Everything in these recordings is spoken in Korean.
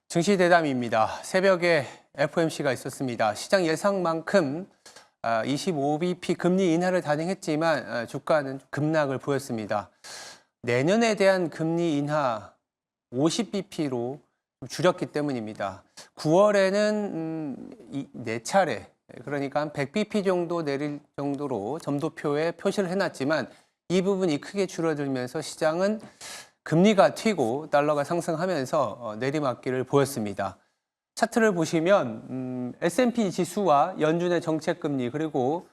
증시 대담입니다. 새벽에 FOMC가 있었습니다. 시장 예상만큼 25bp 금리 인하를 단행했지만 주가는 급락을 보였습니다. 내년에 대한 금리 인하 50bp로 줄였기 때문입니다. 9월에는 4차례, 그러니까 한 100bp 정도 내릴 정도로 점도표에 표시를 해놨지만 이 부분이 크게 줄어들면서 시장은 금리가 튀고 달러가 상승하면서 내리막길을 보였습니다. 차트를 보시면 S&P 지수와 연준의 정책금리 그리고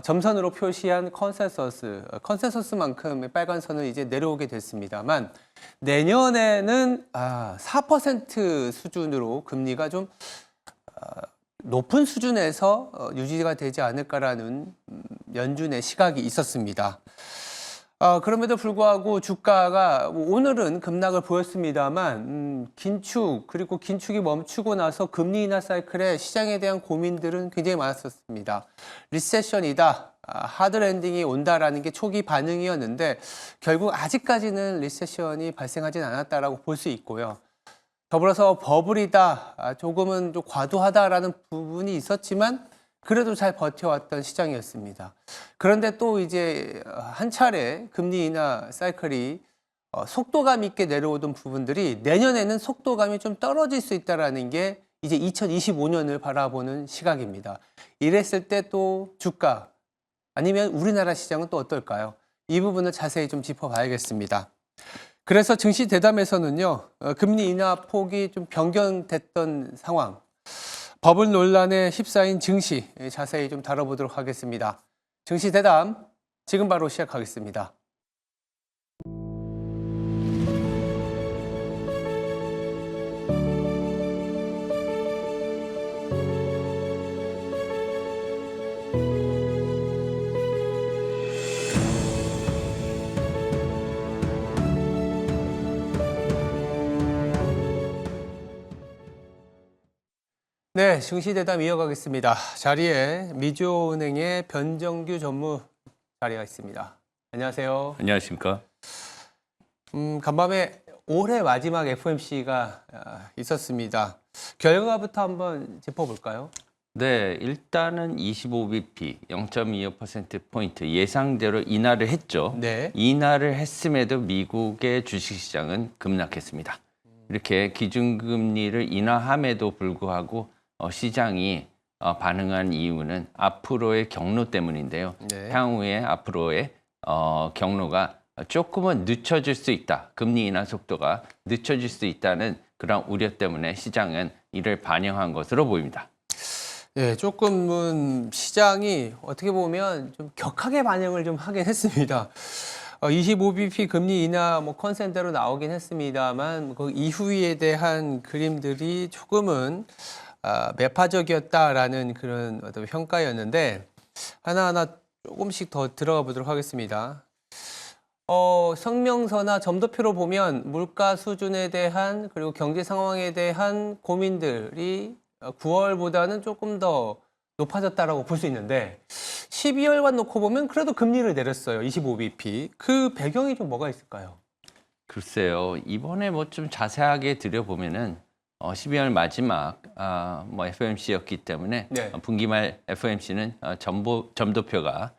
점선으로 표시한 컨센서스만큼의 빨간 선은 이제 내려오게 됐습니다만 내년에는 4% 수준으로 금리가 좀 높은 수준에서 유지가 되지 않을까라는 연준의 시각이 있었습니다. 그럼에도 불구하고 주가가 오늘은 급락을 보였습니다만 긴축 그리고 긴축이 멈추고 나서 금리 인하 사이클에 시장에 대한 고민들은 굉장히 많았었습니다. 리세션이다, 하드 랜딩이 온다라는 게 초기 반응이었는데 결국 아직까지는 리세션이 발생하진 않았다라고 볼 수 있고요. 더불어서 버블이다, 조금은 좀 과도하다라는 부분이 있었지만 그래도 잘 버텨왔던 시장이었습니다. 그런데 또 이제 한 차례 금리 인하 사이클이 속도감 있게 내려오던 부분들이 내년에는 속도감이 좀 떨어질 수 있다는 게 이제 2025년을 바라보는 시각입니다. 이랬을 때 또 주가 아니면 우리나라 시장은 또 어떨까요? 이 부분을 자세히 좀 짚어봐야겠습니다. 그래서 증시 대담에서는요, 금리 인하 폭이 좀 변경됐던 상황, 버블 논란에 휩싸인 증시 자세히 좀 다뤄보도록 하겠습니다. 증시 대담 지금 바로 시작하겠습니다. 네, 증시 대담 이어가겠습니다. 자리에 미주은행의 변정규 전무 자리가 있습니다. 안녕하세요. 안녕하십니까. 간밤에 올해 마지막 FOMC가 있었습니다. 결과부터 한번 짚어볼까요? 네, 일단은 25bp 0.25%포인트 예상대로 인하를 했죠. 네. 인하를 했음에도 미국의 주식시장은 급락했습니다. 이렇게 기준금리를 인하함에도 불구하고 시장이 반응한 이유는 앞으로의 경로 때문인데요. 네. 향후에 앞으로의 경로가 조금은 늦춰질 수 있다. 금리 인하 속도가 늦춰질 수 있다는 그런 우려 때문에 시장은 이를 반영한 것으로 보입니다. 네, 조금은 시장이 어떻게 보면 좀 격하게 반영을 좀 하긴 했습니다. 25bp 금리 인하 컨센대로 나오긴 했습니다만 그 이후에 대한 그림들이 조금은 매파적이었다라는 그런 어떤 평가였는데 하나하나 조금씩 더 들어가 보도록 하겠습니다. 성명서나 점도표로 보면 물가 수준에 대한 그리고 경제 상황에 대한 고민들이 9월보다는 조금 더 높아졌다라고 볼 수 있는데 12월만 놓고 보면 그래도 금리를 내렸어요. 25bp. 그 배경이 좀 뭐가 있을까요? 글쎄요. 이번에 좀 자세하게 들여보면은 12월 마지막 FOMC였기 때문에 네. 분기말 FOMC는 점도표가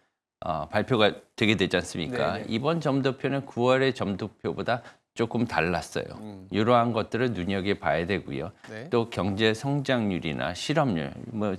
발표가 되게 되지 않습니까? 네네. 이번 점도표는 9월의 점도표보다 조금 달랐어요. 이러한 것들을 눈여겨봐야 되고요. 네. 또 경제 성장률이나 실업률,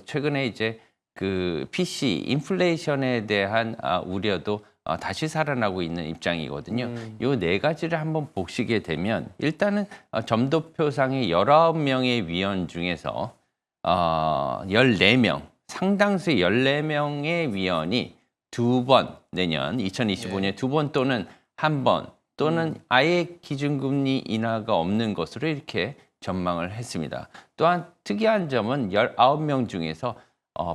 최근에 이제 그 PC 인플레이션에 대한 우려도 다시 살아나고 있는 입장이거든요. 요 네 가지를 한번 보시게 되면 일단은 점도표상의 19명의 위원 중에서 14명, 상당수의 14명의 위원이 두 번 내년 2025년 두 번 또는 한 번 또는 아예 기준금리 인하가 없는 것으로 이렇게 전망을 했습니다. 또한 특이한 점은 19명 중에서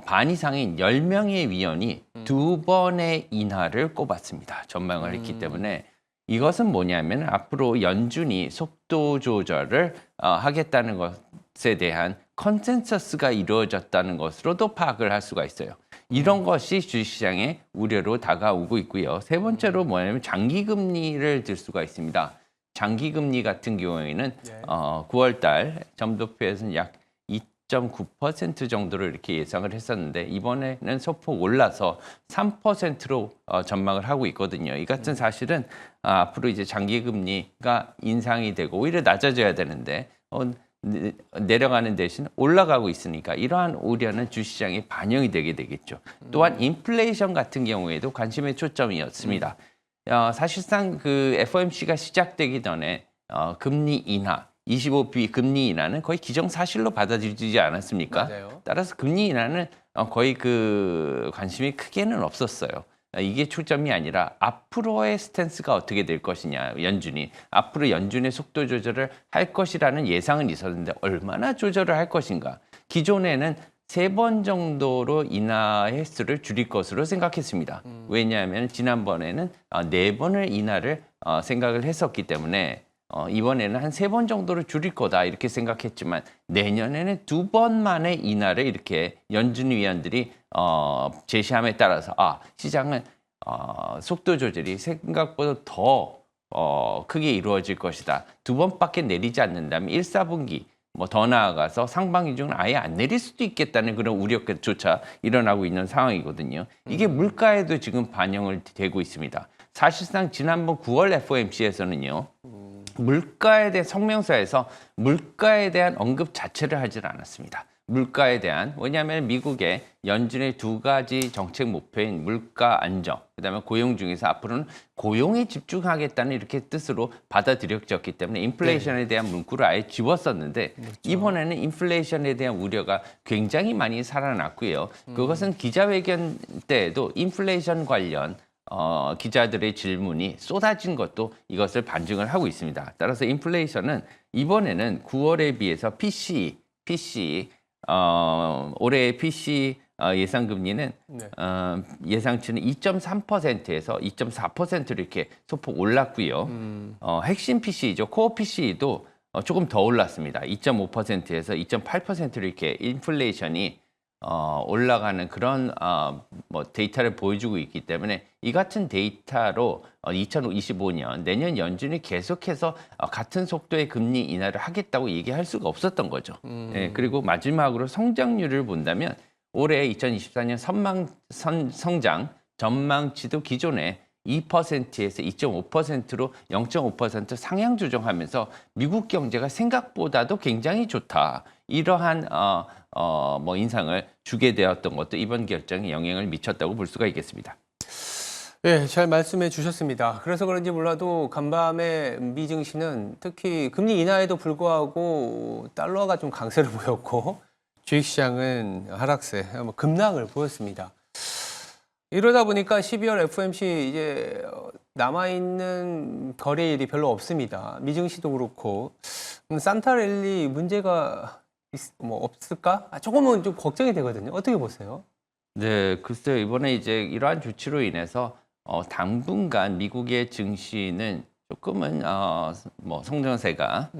반 이상인 10명의 위원이 두 번의 인하를 꼽았습니다. 전망을 했기 때문에 이것은 뭐냐면 앞으로 연준이 속도 조절을 하겠다는 것에 대한 컨센서스가 이루어졌다는 것으로도 파악을 할 수가 있어요. 이런 것이 주식시장의 우려로 다가오고 있고요. 세 번째로 뭐냐면 장기금리를 들 수가 있습니다. 장기금리 같은 경우에는 네. 9월달 점도표에서는 약 2.9% 정도로 이렇게 예상을 했었는데 이번에는 소폭 올라서 3%로 전망을 하고 있거든요. 이 같은 사실은 앞으로 이제 장기금리가 인상이 되고 오히려 낮아져야 되는데 내려가는 대신 올라가고 있으니까 이러한 우려는 주시장에 반영이 되게 되겠죠. 또한 인플레이션 같은 경우에도 관심의 초점이었습니다. 사실상 그 FOMC가 시작되기 전에 금리 인하, 25bp 금리 인하는 거의 기정사실로 받아들이지 않았습니까? 맞아요. 따라서 금리 인하는 거의 그 관심이 크게는 없었어요. 이게 초점이 아니라 앞으로의 스탠스가 어떻게 될 것이냐, 연준이. 앞으로 연준의 속도 조절을 할 것이라는 예상은 있었는데 얼마나 조절을 할 것인가. 기존에는 3번 정도로 인하 횟수를 줄일 것으로 생각했습니다. 왜냐하면 지난번에는 4번을 인하를 생각을 했었기 때문에 이번에는 한 3번 정도로 줄일 거다 이렇게 생각했지만 내년에는 2번만의 인하를 이렇게 연준 위원들이 제시함에 따라서 시장은 속도 조절이 생각보다 더 크게 이루어질 것이다. 2번밖에 내리지 않는다면 1, 4분기 뭐 더 나아가서 상반기 중은 아예 안 내릴 수도 있겠다는 그런 우려조차 일어나고 있는 상황이거든요. 이게 물가에도 지금 반영을 되고 있습니다. 사실상 지난번 9월 FOMC에서는요. 물가에 대한 성명서에서 물가에 대한 언급 자체를 하질 않았습니다. 물가에 대한 왜냐하면 미국의 연준의 2가지 정책 목표인 물가 안정, 그다음에 고용 중에서 앞으로는 고용에 집중하겠다는 이렇게 뜻으로 받아들여졌기 때문에 인플레이션에 대한 문구를 아예 지웠었는데 그렇죠. 이번에는 인플레이션에 대한 우려가 굉장히 많이 살아났고요. 그것은 기자회견 때에도 인플레이션 관련 기자들의 질문이 쏟아진 것도 이것을 반증을 하고 있습니다. 따라서 인플레이션은 이번에는 9월에 비해서 PCE 올해의 PC 예상 금리는 네. 예상치는 2.3%에서 2.4%로 이렇게 소폭 올랐고요. 핵심 PC이죠. 코어 PC도 조금 더 올랐습니다. 2.5%에서 2.8%로 이렇게 인플레이션이 올라가는 그런 뭐 데이터를 보여주고 있기 때문에 이 같은 데이터로 2025년 내년 연준이 계속해서 같은 속도의 금리 인하를 하겠다고 얘기할 수가 없었던 거죠. 예, 그리고 마지막으로 성장률을 본다면 올해 2024년 성장 전망치도 기존에 2%에서 2.5%로 0.5% 상향 조정하면서 미국 경제가 생각보다도 굉장히 좋다. 이러한 뭐 인상을 주게 되었던 것도 이번 결정에 영향을 미쳤다고 볼 수가 있겠습니다. 네, 잘 말씀해 주셨습니다. 그래서 그런지 몰라도 간밤에 미 증시는 특히 금리 인하에도 불구하고 달러가 좀 강세를 보였고 주식시장은 하락세, 급락을 보였습니다. 이러다 보니까 12월 FOMC 이제 남아있는 거래일이 별로 없습니다. 미 증시도 그렇고 산타랠리 문제가 없을까? 조금은 좀 걱정이 되거든요. 어떻게 보세요? 네, 글쎄요. 이번에 이제 이러한 조치로 인해서 당분간 미국의 증시는 조금은 뭐 성장세가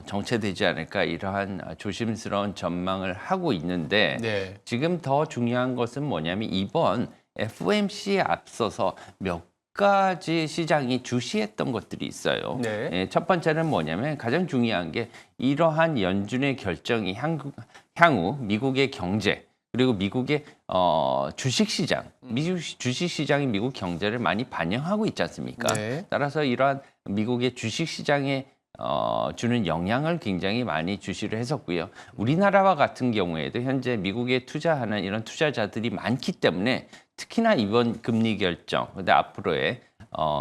정체되지 않을까 이러한 조심스러운 전망을 하고 있는데 네. 지금 더 중요한 것은 뭐냐면 이번 FOMC에 앞서서 몇 가지 시장이 주시했던 것들이 있어요. 네. 예, 첫 번째는 뭐냐면 가장 중요한 게 이러한 연준의 결정이 향후 미국의 경제 그리고 미국의 주식시장, 미국 주식시장이 미국 경제를 많이 반영하고 있지 않습니까? 네. 따라서 이러한 미국의 주식시장에 주는 영향을 굉장히 많이 주시를 했었고요. 우리나라와 같은 경우에도 현재 미국에 투자하는 이런 투자자들이 많기 때문에 특히나 이번 금리 결정, 근데 앞으로의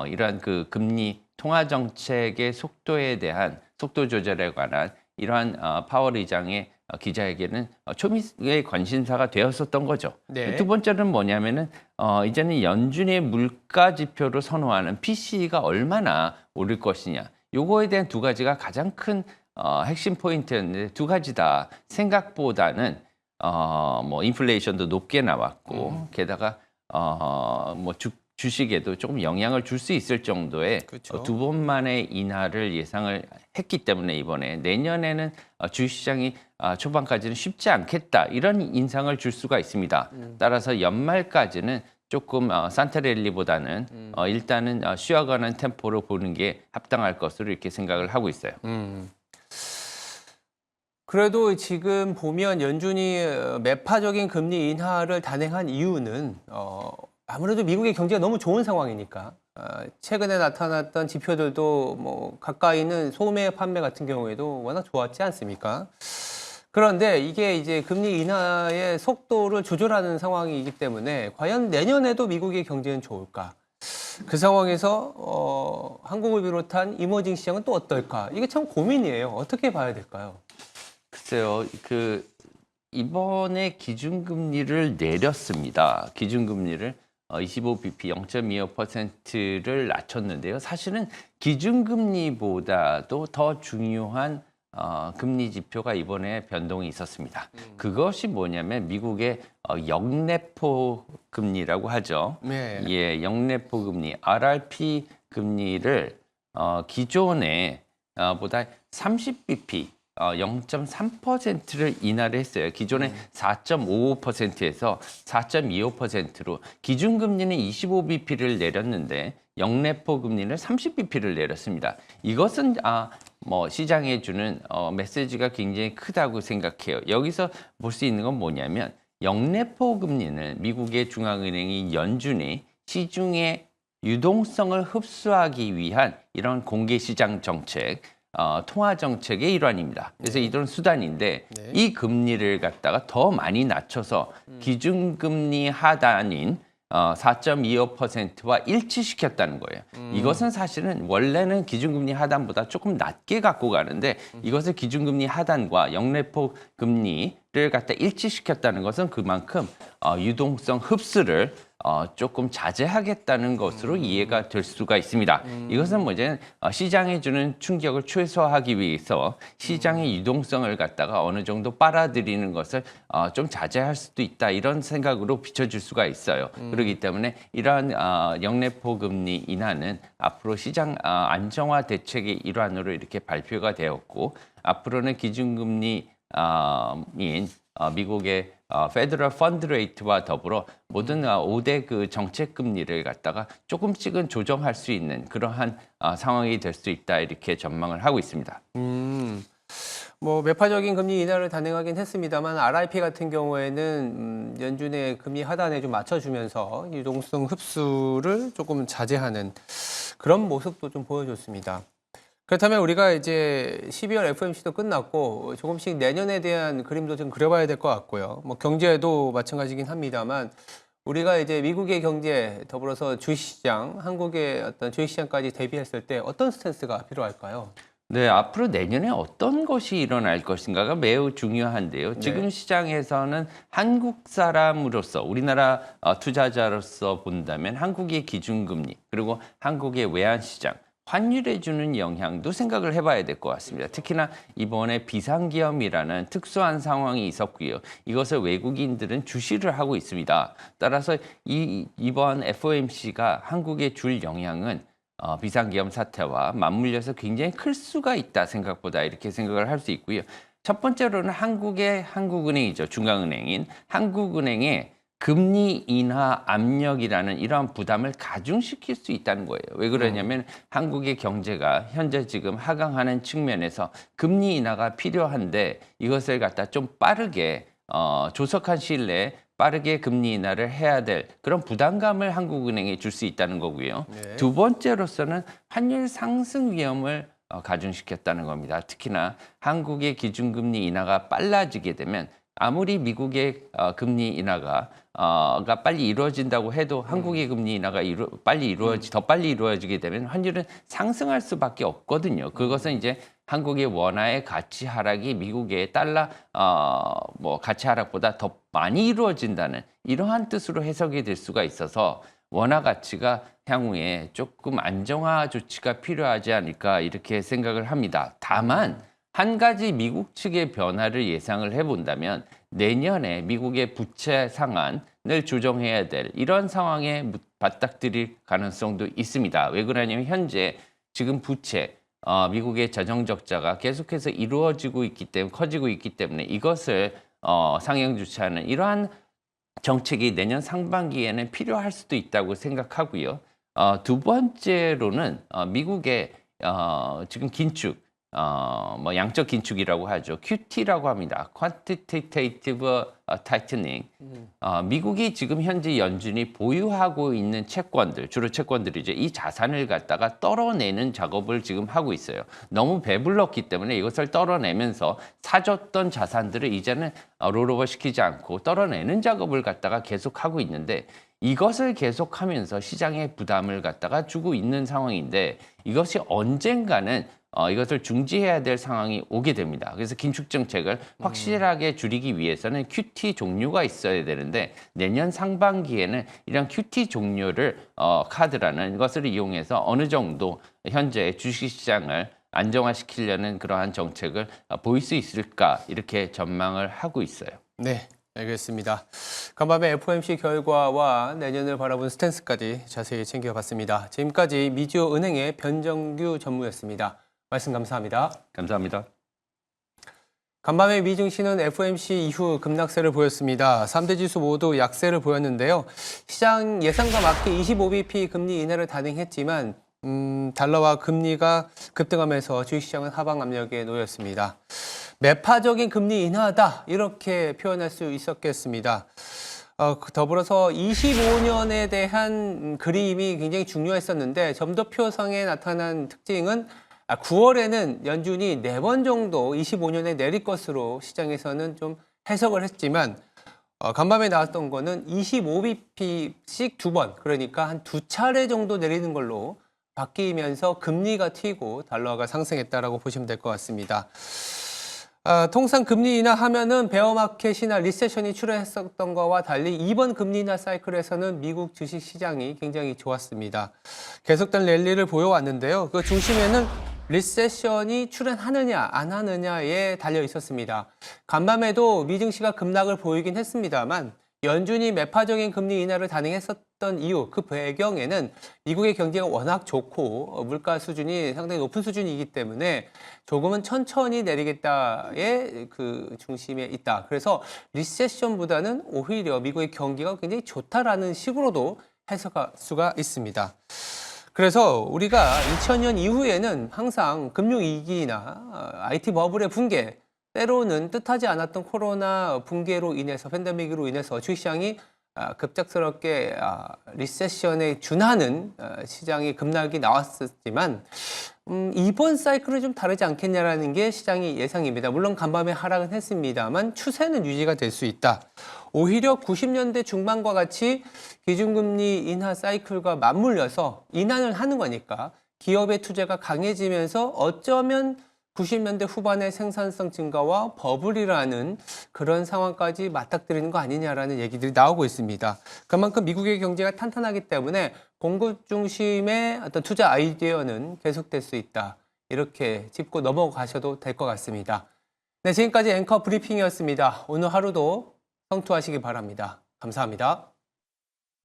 이러한 그 금리 통화 정책의 속도에 대한 속도 조절에 관한 이러한 파월 의장의 기자에게는 초미의 관심사가 되었었던 거죠. 네. 두 번째는 뭐냐면은 이제는 연준의 물가 지표로 선호하는 PCE가 얼마나 오를 것이냐. 요거에 대한 2가지가 가장 큰 핵심 포인트였는데 2가지 다 생각보다는 뭐 인플레이션도 높게 나왔고 게다가 뭐 주식에도 조금 영향을 줄 수 있을 정도의 그렇죠. 2번만의 인하를 예상을 했기 때문에 이번에 내년에는 주식시장이 초반까지는 쉽지 않겠다 이런 인상을 줄 수가 있습니다. 따라서 연말까지는 조금 산타랠리보다는 일단은 쉬어가는 템포로 보는 게 합당할 것으로 이렇게 생각을 하고 있어요. 그래도 지금 보면 연준이 매파적인 금리 인하를 단행한 이유는 아무래도 미국의 경제가 너무 좋은 상황이니까 최근에 나타났던 지표들도 뭐 가까이는 소매 판매 같은 경우에도 워낙 좋았지 않습니까? 그런데 이게 이제 금리 인하의 속도를 조절하는 상황이기 때문에 과연 내년에도 미국의 경제는 좋을까? 그 상황에서 한국을 비롯한 이머징 시장은 또 어떨까? 이게 참 고민이에요. 어떻게 봐야 될까요? 글쎄요, 이번에 기준금리를 내렸습니다. 기준금리를 25bp 0.25%를 낮췄는데요. 사실은 기준금리보다도 더 중요한 금리 지표가 이번에 변동이 있었습니다. 그것이 뭐냐면 미국의 영래포 금리라고 하죠. 네. 예, 영래포 금리 RRP 금리를 기존에 보다 30bp 0.3%를 인하를 했어요. 기존에 4.55%에서 4.25%로 기준금리는 25bp를 내렸는데 영래포 금리는 30bp를 내렸습니다. 이것은 뭐 시장에 주는 메시지가 굉장히 크다고 생각해요. 여기서 볼 수 있는 건 뭐냐면 영래포 금리는 미국의 중앙은행인 연준이 시중의 유동성을 흡수하기 위한 이런 공개시장 정책, 통화 정책의 일환입니다. 그래서 이런 수단인데 네. 이 금리를 갖다가 더 많이 낮춰서 기준금리 하단인 4.25%와 일치시켰다는 거예요. 이것은 사실은 원래는 기준금리 하단보다 조금 낮게 갖고 가는데 이것을 기준금리 하단과 영래포 금리를 갖다 일치시켰다는 것은 그만큼 유동성 흡수를 조금 자제하겠다는 것으로 이해가 될 수가 있습니다. 이것은 뭐냐면 시장에 주는 충격을 최소화하기 위해서 시장의 유동성을 갖다가 어느 정도 빨아들이는 것을 좀 자제할 수도 있다 이런 생각으로 비춰줄 수가 있어요. 그렇기 때문에 이러한 영래포 금리 인하는 앞으로 시장 안정화 대책의 일환으로 이렇게 발표가 되었고 앞으로는 기준금리 인 미국의 페더럴 펀드 레이트와 더불어 모든 5대 그 정책 금리를 갖다가 조금씩은 조정할 수 있는 그러한 상황이 될 수 있다 이렇게 전망을 하고 있습니다. 뭐 매파적인 금리 인하를 단행하긴 했습니다만 RRP 같은 경우에는 연준의 금리 하단에 좀 맞춰주면서 유동성 흡수를 조금 자제하는 그런 모습도 좀 보여줬습니다. 그렇다면 우리가 이제 12월 FOMC도 끝났고 조금씩 내년에 대한 그림도 좀 그려봐야 될 것 같고요. 뭐 경제도 마찬가지긴 합니다만 우리가 이제 미국의 경제 더불어서 주식시장, 한국의 어떤 주식시장까지 대비했을 때 어떤 스탠스가 필요할까요? 네, 앞으로 내년에 어떤 것이 일어날 것인가가 매우 중요한데요. 지금 네. 시장에서는 한국 사람으로서 우리나라 투자자로서 본다면 한국의 기준금리 그리고 한국의 외환시장 환율에 주는 영향도 생각을 해봐야 될 것 같습니다. 특히나 이번에 비상기업이라는 특수한 상황이 있었고요. 이것을 외국인들은 주시를 하고 있습니다. 따라서 이번 FOMC가 한국에 줄 영향은 비상기업 사태와 맞물려서 굉장히 클 수가 있다 생각보다 이렇게 생각을 할 수 있고요. 첫 번째로는 한국은행이죠. 중앙은행인 한국은행의 금리 인하 압력이라는 이러한 부담을 가중시킬 수 있다는 거예요. 왜 그러냐면 한국의 경제가 현재 지금 하강하는 측면에서 금리 인하가 필요한데 이것을 갖다 좀 빠르게 조속한 시일 내에 빠르게 금리 인하를 해야 될 그런 부담감을 한국은행에 줄 수 있다는 거고요. 네. 두 번째로서는 환율 상승 위험을 가중시켰다는 겁니다. 특히나 한국의 기준금리 인하가 빨라지게 되면 아무리 미국의 금리 인하가 빨리 이루어진다고 해도 한국의 금리 인하가 더 빨리 이루어지게 되면 환율은 상승할 수밖에 없거든요. 그것은 이제 한국의 원화의 가치 하락이 미국의 달러 가치 하락보다 더 많이 이루어진다는 이러한 뜻으로 해석이 될 수가 있어서 원화 가치가 향후에 조금 안정화 조치가 필요하지 않을까 이렇게 생각을 합니다. 다만 한 가지 미국 측의 변화를 예상을 해본다면 내년에 미국의 부채 상한을 조정해야 될 이런 상황에 맞닥뜨릴 가능성도 있습니다. 왜 그러냐면 현재 지금 부채, 미국의 재정 적자가 계속해서 이루어지고 있기 때문에 커지고 있기 때문에 이것을 상향 조치하는 이러한 정책이 내년 상반기에는 필요할 수도 있다고 생각하고요. 두 번째로는 미국의 지금 긴축, 뭐 양적 긴축이라고 하죠. QT라고 합니다. Quantitative Tightening. 미국이 지금 현재 연준이 보유하고 있는 채권들, 주로 채권들이죠. 이 자산을 갖다가 떨어내는 작업을 지금 하고 있어요. 너무 배불렀기 때문에 이것을 떨어내면서 사줬던 자산들을 이제는 롤오버 시키지 않고 떨어내는 작업을 갖다가 계속하고 있는데, 이것을 계속하면서 시장에 부담을 갖다가 주고 있는 상황인데, 이것이 언젠가는 이것을 중지해야 될 상황이 오게 됩니다. 그래서 긴축 정책을 확실하게 줄이기 위해서는 QT 종료가 있어야 되는데, 내년 상반기에는 이런 QT 종료를 카드라는 것을 이용해서 어느 정도 현재 주식시장을 안정화시키려는 그러한 정책을 보일 수 있을까, 이렇게 전망을 하고 있어요. 네, 알겠습니다. 간밤에 FOMC 결과와 내년을 바라본 스탠스까지 자세히 챙겨봤습니다. 지금까지 미지오 은행의 변정규 전무였습니다. 말씀 감사합니다. 감사합니다. 간밤에 미증시는 FOMC 이후 급락세를 보였습니다. 3대 지수 모두 약세를 보였는데요. 시장 예상과 맞게 25bp 금리 인하를 단행했지만 달러와 금리가 급등하면서 주식시장은 하방 압력에 놓였습니다. 매파적인 금리 인하다, 이렇게 표현할 수 있었겠습니다. 더불어서 25년에 대한 그림이 굉장히 중요했었는데, 점도표상에 나타난 특징은 9월에는 연준이 4번 정도 25년에 내릴 것으로 시장에서는 좀 해석을 했지만, 간밤에 나왔던 거는 25bp씩 2번, 그러니까 한 2차례 정도 내리는 걸로 바뀌면서 금리가 튀고 달러가 상승했다라고 보시면 될 것 같습니다. 통상 금리 인하하면은 베어마켓이나 리세션이 출현했었던 것과 달리 이번 금리 인하 사이클에서는 미국 주식 시장이 굉장히 좋았습니다. 계속된 랠리를 보여왔는데요. 그 중심에는 리세션이 출현하느냐 안 하느냐에 달려 있었습니다. 간밤에도 미증시가 급락을 보이긴 했습니다만, 연준이 매파적인 금리 인하를 단행했었던 이유, 그 배경에는 미국의 경제가 워낙 좋고 물가 수준이 상당히 높은 수준이기 때문에 조금은 천천히 내리겠다의 그 중심에 있다. 그래서 리세션보다는 오히려 미국의 경기가 굉장히 좋다라는 식으로도 해석할 수가 있습니다. 그래서 우리가 2000년 이후에는 항상 금융위기나 IT 버블의 붕괴, 때로는 뜻하지 않았던 코로나 붕괴로 인해서, 팬데믹으로 인해서 주식시장이 급작스럽게 리세션에 준하는 시장의 급락이 나왔었지만, 이번 사이클은 좀 다르지 않겠냐라는 게 시장의 예상입니다. 물론 간밤에 하락은 했습니다만 추세는 유지가 될 수 있다. 오히려 90년대 중반과 같이 기준금리 인하 사이클과 맞물려서 인하를 하는 거니까 기업의 투자가 강해지면서 어쩌면 90년대 후반의 생산성 증가와 버블이라는 그런 상황까지 맞닥뜨리는 거 아니냐라는 얘기들이 나오고 있습니다. 그만큼 미국의 경제가 탄탄하기 때문에 공급 중심의 어떤 투자 아이디어는 계속될 수 있다. 이렇게 짚고 넘어가셔도 될 것 같습니다. 네, 지금까지 앵커 브리핑이었습니다. 오늘 하루도 성투하시기 바랍니다. 감사합니다.